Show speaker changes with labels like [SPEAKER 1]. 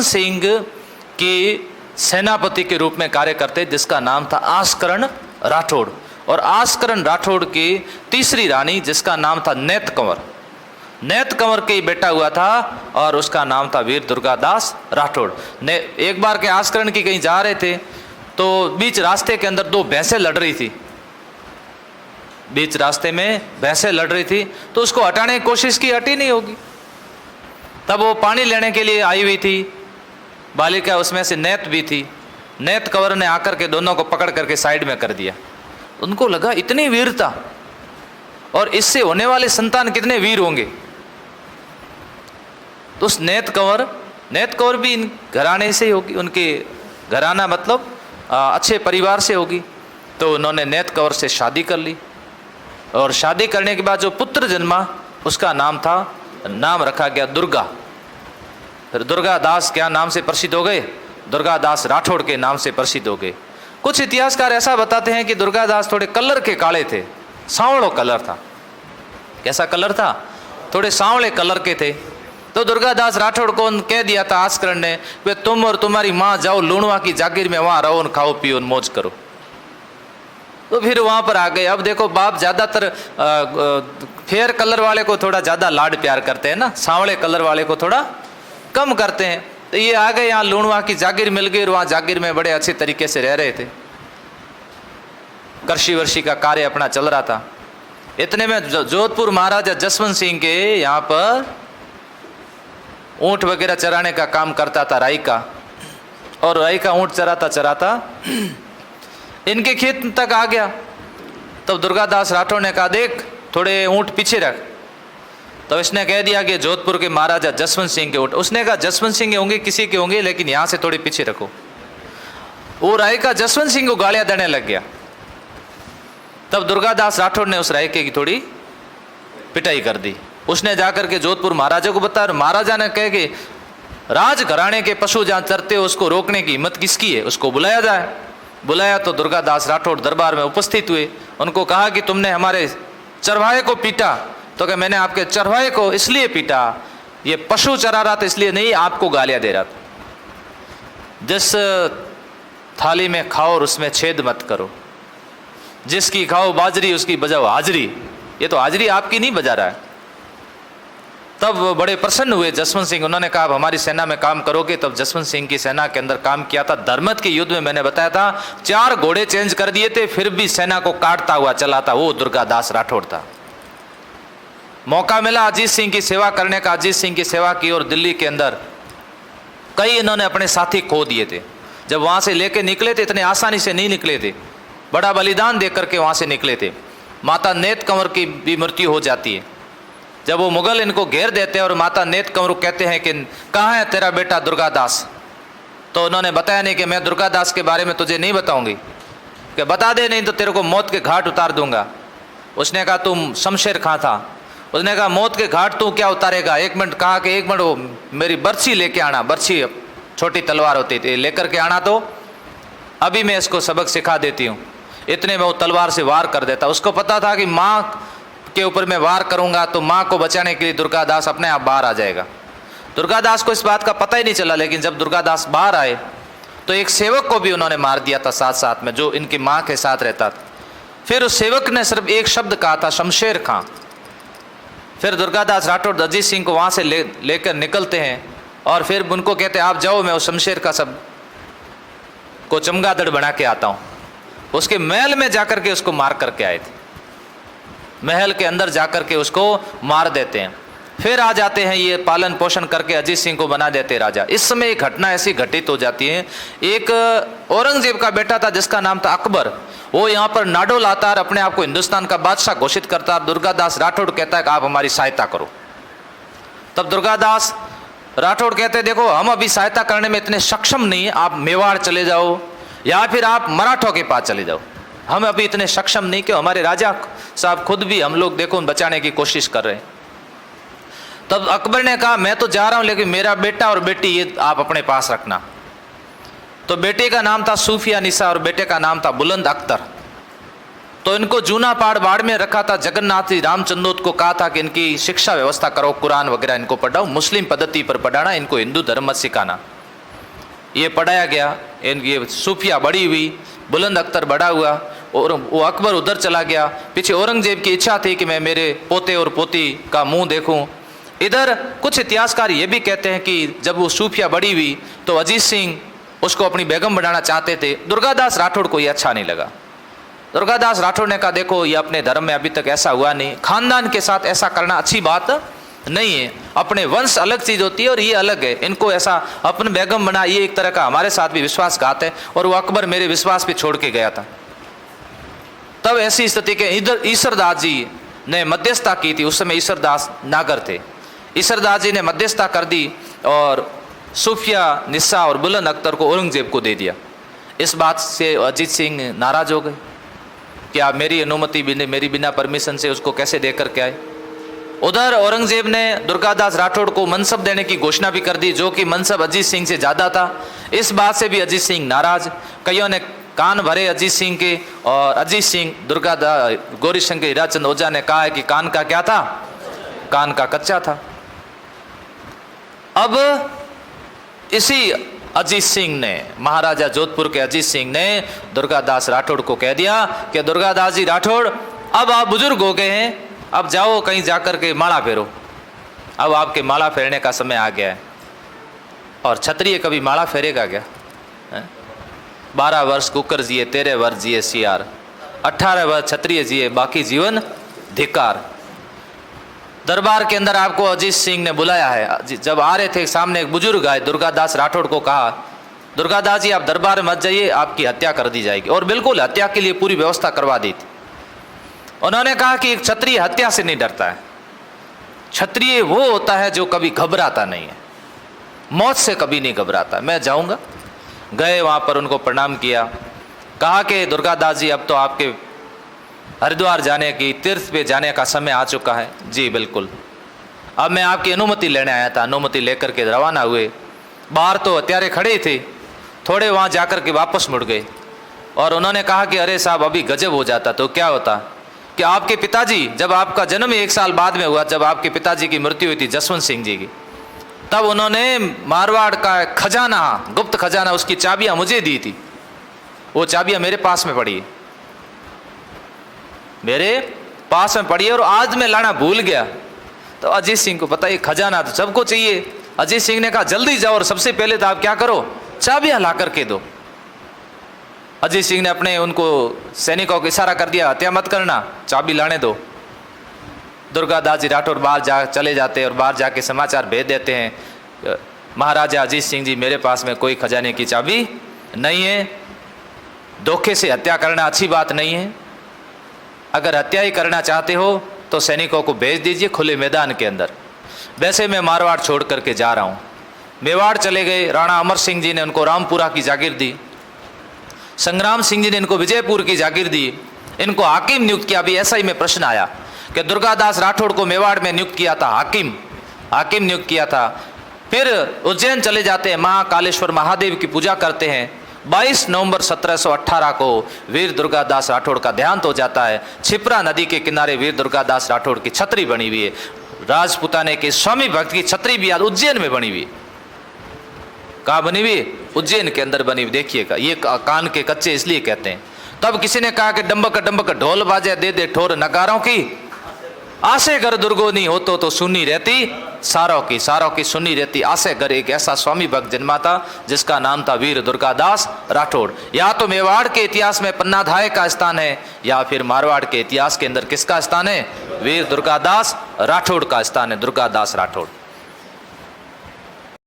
[SPEAKER 1] जसवंत सिंह की सेनापति के रूप में कार्य करते, जिसका नाम था आस्करण राठौड़। और आस्करण राठौड़ की तीसरी रानी जिसका नाम था नेत कंवर, नेत कंवर के बेटा हुआ था और उसका नाम था वीर दुर्गादास राठौड़। ने एक बार के आस्करण की कहीं जा रहे थे तो बीच रास्ते के अंदर दो भैंसें लड़ रही थी, बीच रास्ते में भैंसें लड़ रही थी, तो उसको हटाने की कोशिश की, हटी नहीं होगी। तब वो पानी लेने के लिए आई हुई थी बालिका, उसमें से नेत भी थी। नेत कंवर ने आकर के दोनों को पकड़ करके साइड में कर दिया। उनको लगा इतनी वीरता, और इससे होने वाले संतान कितने वीर होंगे। तो उस नेत कंवर भी इन घराने से ही होगी, उनके घराना मतलब अच्छे परिवार से होगी। तो उन्होंने नेत कंवर से शादी कर ली, और शादी करने के बाद जो पुत्र जन्मा उसका नाम रखा गया दुर्गा। फिर दुर्गादास क्या नाम से प्रसिद्ध हो गए, दुर्गादास राठौड़ के नाम से प्रसिद्ध हो गए। कुछ इतिहासकार ऐसा बताते हैं कि दुर्गादास थोड़े कलर के काले थे, सांवलो कलर था। कैसा कलर था? थोड़े सांवले कलर के थे। तो दुर्गादास राठौड़ को कह दिया था आस्करण ने, वे तुम और तुम्हारी माँ जाओ लूणवा की जागीर में, वहाँ रहो, खाओ पियो मौज करो। तो फिर वहाँ पर आ गए। अब देखो बाप ज़्यादातर फेयर कलर वाले को थोड़ा ज़्यादा लाड प्यार करते हैं ना, सांवले कलर वाले को थोड़ा कम करते हैं। तो ये आ गए यहाँ, लूणवा की जागीर मिल गई और वहाँ जागीर में बड़े अच्छे तरीके से रह रहे थे। कृषि वर्षि का कार्य अपना चल रहा था। इतने में जोधपुर महाराजा जसवंत सिंह के यहाँ पर ऊँट वगैरह चराने का काम करता था राई का, और राई का ऊँट चराता इनके खेत तक आ गया। तब दुर्गादास राठौड़ ने कहा देख थोड़े ऊँट पीछे रख। तो इसने कह दिया कि जोधपुर के महाराजा जसवंत सिंह के ऊँट। उसने कहा जसवंत सिंह के होंगे, किसी के होंगे, लेकिन यहाँ से थोड़े पीछे रखो। वो राय का जसवंत सिंह को गालियाँ देने लग गया। तब दुर्गादास राठौड़ ने उस रायके की थोड़ी पिटाई कर दी। उसने जाकर के जोधपुर महाराजा को बताया, महाराजा ने कहे कि राज घराने के पशु जहाँ चरते हो उसको रोकने की हिम्मत किसकी है, उसको बुलाया जाए। बुलाया तो दुर्गादास राठौड़ दरबार में उपस्थित हुए। उनको कहा कि तुमने हमारे चरवाहे को पीटा। तो क्या मैंने आपके चरवाहे को इसलिए पीटा, ये पशु चरा रहा था इसलिए नहीं, आपको गालियाँ दे रहा था। जिस थाली में खाओ और उसमें छेद मत करो, जिसकी खाओ बाजरी उसकी बजाओ हाजरी। ये तो हाजरी आपकी नहीं बजा रहा है। तब बड़े प्रसन्न हुए जसवंत सिंह। उन्होंने कहा अब हमारी सेना में काम करोगे। तब जसवंत सिंह की सेना के अंदर काम किया था। धर्मत के युद्ध में मैंने बताया था 4 घोड़े चेंज कर दिए थे, फिर भी सेना को काटता हुआ चला था, वो दुर्गादास राठौड़ था। मौका मिला अजीत सिंह की सेवा करने का, अजीत सिंह की सेवा की, और दिल्ली के अंदर कई इन्होंने अपने साथी खो दिए थे। जब वहाँ से लेके निकले थे, इतने आसानी से नहीं निकले थे, बड़ा बलिदान दे करके वहाँ से निकले थे। माता नेत कंवर की भी मृत्यु हो जाती है। जब वो मुगल इनको घेर देते हैं और माता नेत कंवर कहते हैं कि कहाँ है तेरा बेटा दुर्गादास, तो उन्होंने बताया नहीं कि मैं दुर्गादास के बारे में तुझे नहीं बताऊंगी, कि बता दे नहीं तो तेरे को मौत के घाट उतार दूंगा। उसने कहा तुम शमशेर खां था। उसने कहा मौत के घाट तू क्या उतारेगा। 1 मिनट कहा कि 1 मिनट वो मेरी बर्छी लेके आना, बर्छी छोटी तलवार होती थी, लेकर के आना, तो अभी मैं इसको सबक सिखा देती हूँ। इतने में वो तलवार से वार कर देता। उसको पता था कि माँ के ऊपर मैं वार करूंगा तो माँ को बचाने के लिए दुर्गादास अपने आप बाहर आ जाएगा। दुर्गादास को इस बात का पता ही नहीं चला, लेकिन जब दुर्गादास बाहर आए तो एक सेवक को भी उन्होंने मार दिया था साथ साथ में, जो इनकी माँ के साथ रहता था। फिर उस सेवक ने सिर्फ एक शब्द कहा था, शमशेर खां। फिर दुर्गादास राठौड़ अजीत सिंह को वहाँ से लेकर निकलते हैं और फिर उनको कहते हैं आप जाओ, मैं उस शमशेर का सब को चमगादड़ बना के आता हूँ। उसके महल में जाकर के उसको मार करके आए थे, महल के अंदर जाकर के उसको मार देते हैं। फिर आ जाते हैं ये पालन पोषण करके अजीत सिंह को बना देते राजा। इस समय एक घटना ऐसी घटित हो जाती है। एक औरंगजेब का बेटा था जिसका नाम था अकबर, वो यहाँ पर नाडो लाता और अपने आप को हिंदुस्तान का बादशाह घोषित करता। दुर्गादास राठौड़ कहता है कि आप हमारी सहायता करो। तब दुर्गादास राठौड़ कहते हैं देखो हम अभी सहायता करने में इतने सक्षम नहीं, आप मेवाड़ चले जाओ या फिर आप मराठों के पास चले जाओ, हम अभी इतने सक्षम नहीं कि हमारे राजा साहब खुद भी हम लोग देखो बचाने की कोशिश कर रहे हैं। तब अकबर ने कहा मैं तो जा रहा हूं, लेकिन मेरा बेटा और बेटी ये आप अपने पास रखना। तो बेटे का नाम था सूफिया निसा और बेटे का नाम था बुलंद अख्तर। तो इनको जूना पहाड़ बाढ़ में रखा था। जगन्नाथ जी रामचंद्रोत को कहा था कि इनकी शिक्षा व्यवस्था करो, कुरान वगैरह इनको पढ़ाओ, मुस्लिम पद्धति पर पढ़ाना, इनको हिंदू धर्म मत सिखाना। ये पढ़ाया गया, ये सूफिया बड़ी हुई, बुलंद अख्तर बड़ा हुआ, और वो अकबर उधर चला गया। पीछे औरंगजेब की इच्छा थी कि मैं मेरे पोते और पोती का मुंह देखूं। इधर कुछ इतिहासकार ये भी कहते हैं कि जब वो सूफिया बड़ी हुई तो अजीत सिंह उसको अपनी बेगम बनाना चाहते थे। दुर्गादास राठौड़ को ये अच्छा नहीं लगा। दुर्गादास राठौड़ ने कहा देखो ये अपने धर्म में अभी तक ऐसा हुआ नहीं, खानदान के साथ ऐसा करना अच्छी बात नहीं है, अपने वंश अलग चीज़ होती है और ये अलग है, इनको ऐसा अपने बेगम बना, ये एक तरह का हमारे साथ भी विश्वासघात है। और वो अकबर मेरे विश्वास पे छोड़ के गया था। तब ऐसी स्थिति के इधर ईश्वरदास जी ने मध्यस्थता की थी। उस समय ईश्वरदास नागर थे। ईश्वरदास जी ने मध्यस्थता कर दी और सूफिया, निस्सा और बुलंद अख्तर को औरंगजेब को दे दिया। इस बात से अजीत सिंह नाराज हो गए कि आप मेरी अनुमति बिना, मेरी बिना परमिशन से उसको कैसे देकर के आए। उधर औरंगजेब ने दुर्गादास राठौड़ को मनसब देने की घोषणा भी कर दी, जो कि मनसब अजीत सिंह से ज़्यादा था। इस बात से भी अजीत सिंह नाराज। कईयों ने कान भरे अजीत सिंह के, और अजीत सिंह गौरी शंकर हीराचंद ओझा ने कहा है कि कान का क्या था, कान का कच्चा था। अब इसी अजीत सिंह ने, महाराजा जोधपुर के अजीत सिंह ने दुर्गादास राठौड़ को कह दिया कि दुर्गादास जी राठौड़, अब आप बुजुर्ग हो गए हैं, अब जाओ कहीं जाकर के माला फेरो, अब आपके माला फेरने का समय आ गया है। और क्षत्रिय कभी माला फेरेगा क्या? 12 वर्ष कुकर जिए, 13 वर्ष जिए सियार, 18 वर्ष क्षत्रिय जिए, बाकी जीवन धिक्कार। दरबार के अंदर आपको अजीत सिंह ने बुलाया है। जब आ रहे थे सामने एक बुजुर्ग आए, दुर्गादास राठौड़ को कहा दुर्गादास जी आप दरबार में मत जाइए, आपकी हत्या कर दी जाएगी। और बिल्कुल हत्या के लिए पूरी व्यवस्था करवा दी थी। उन्होंने कहा कि एक क्षत्रिय हत्या से नहीं डरता है, क्षत्रिय वो होता है जो कभी घबराता नहीं है, मौत से कभी नहीं घबराता। मैं जाऊंगा। गए वहाँ पर, उनको प्रणाम किया, कहा कि दुर्गादास जी अब तो आपके हरिद्वार जाने की, तीर्थ पे जाने का समय आ चुका है। जी बिल्कुल, अब मैं आपकी अनुमति लेने आया था। अनुमति लेकर के रवाना हुए। बाहर तो हत्यारे खड़े थे, थोड़े वहाँ जाकर के वापस मुड़ गए और उन्होंने कहा कि अरे साहब अभी गजब हो जाता तो क्या होता कि आपके पिताजी, जब आपका जन्म 1 साल बाद में हुआ, जब आपके पिताजी की मृत्यु हुई थी जसवंत सिंह जी की, तब उन्होंने मारवाड़ का खजाना, गुप्त खजाना, उसकी चाबियां मुझे दी थी। वो चाबियां मेरे पास में पड़ी है, मेरे पास में पड़ी है, और आज मैं लाना भूल गया। तो अजीत सिंह को पता है खजाना तो सबको चाहिए। अजीत सिंह ने कहा जल्दी जाओ और सबसे पहले तो आप क्या करो, चाबियां ला करके दो। अजीत सिंह ने अपने उनको सैनिकों को इशारा कर दिया, हत्या मत करना, चाबी लाने दो। दुर्गादास जी राठौड़ बाहर चले जाते हैं और बाहर जाके समाचार भेज देते हैं, महाराजा अजीत सिंह जी मेरे पास में कोई खजाने की चाबी नहीं है। धोखे से हत्या करना अच्छी बात नहीं है। अगर हत्या ही करना चाहते हो तो सैनिकों को भेज दीजिए खुले मैदान के अंदर। वैसे मैं मारवाड़ छोड़ करके जा रहा हूँ। मेवाड़ चले गए। राणा अमर सिंह जी ने उनको रामपुरा की जागीर दी, संग्राम सिंह जी ने इनको विजयपुर की जागीर दी, इनको हाकिम नियुक्त किया। अभी ऐसा ही में प्रश्न आया कि दुर्गादास राठौड़ को मेवाड़ में नियुक्त किया था, हाकिम नियुक्त किया था। फिर उज्जैन चले जाते हैं, महाकालेश्वर महादेव की पूजा करते हैं। 22 नवंबर 1718 को वीर दुर्गादास राठौड़ का देहांत हो जाता है। छिपरा नदी के किनारे वीर दुर्गादास राठौड़ की छतरी बनी हुई है। राजपुताने के स्वामी भक्त की छतरी भी आज उज्जैन में बनी हुई है। कहाँ बनी हुई? उज्जैन के अंदर बनी हुई। देखिएगा, ये कान के कच्चे इसलिए कहते हैं। तब किसी ने कहा कि डंबक डंबक ढोल बाजे दे दे ठोर नगारों की, आसे घर दुर्गोनी हो तो सुनी रहती सारों की सुनी रहती। आसे घर एक ऐसा स्वामी भक्त जन्मा था जिसका नाम था वीर दुर्गादास राठौड़। या तो मेवाड़ के इतिहास में पन्नाधाय का स्थान है, या फिर मारवाड़ के इतिहास के अंदर किसका स्थान है? वीर दुर्गादास राठौड़ का स्थान है। दुर्गादास राठौड़।